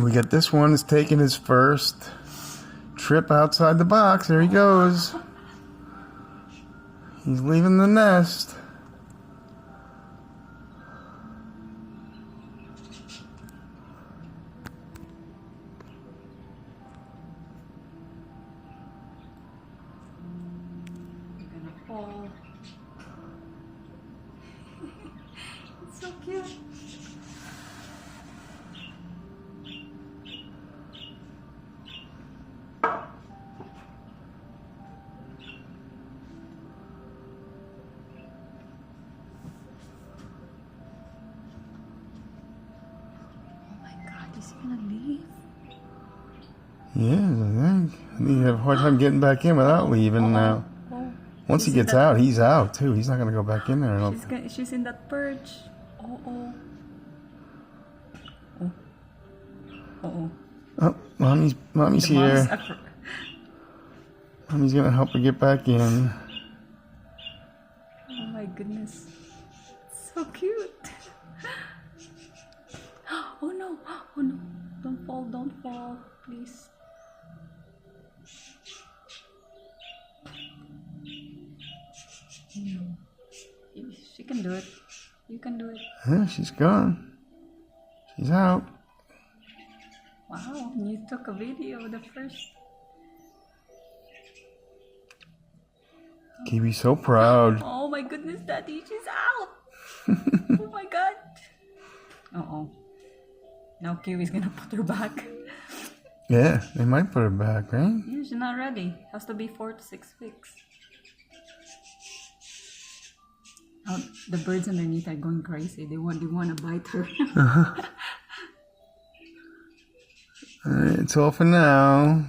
We got this one is taking his first trip outside the box. There he goes. He's leaving the nest. You're gonna fall. It's so cute. Is he gonna leave? Yes, I think you have a hard time getting back in without leaving now. Once he gets out, he's out too. He's not gonna go back in there. I don't think. She's in that perch. Oh. Oh, mommy's here. Mommy's gonna help her get back in. Oh my goodness. So cute. Oh no. Don't fall, please. She can do it. You can do it. Yeah, she's gone. She's out. Wow, you took a video of the first. Kiwi's so proud. Oh my goodness, Daddy, she's out. Oh my god. Uh-oh. Now Kiwi's gonna put her back. Yeah, they might put her back, right? Yeah, she's not ready. Has to be 4 to 6 weeks. Oh, the birds underneath are going crazy. They want to bite her. Alright, it's all for now.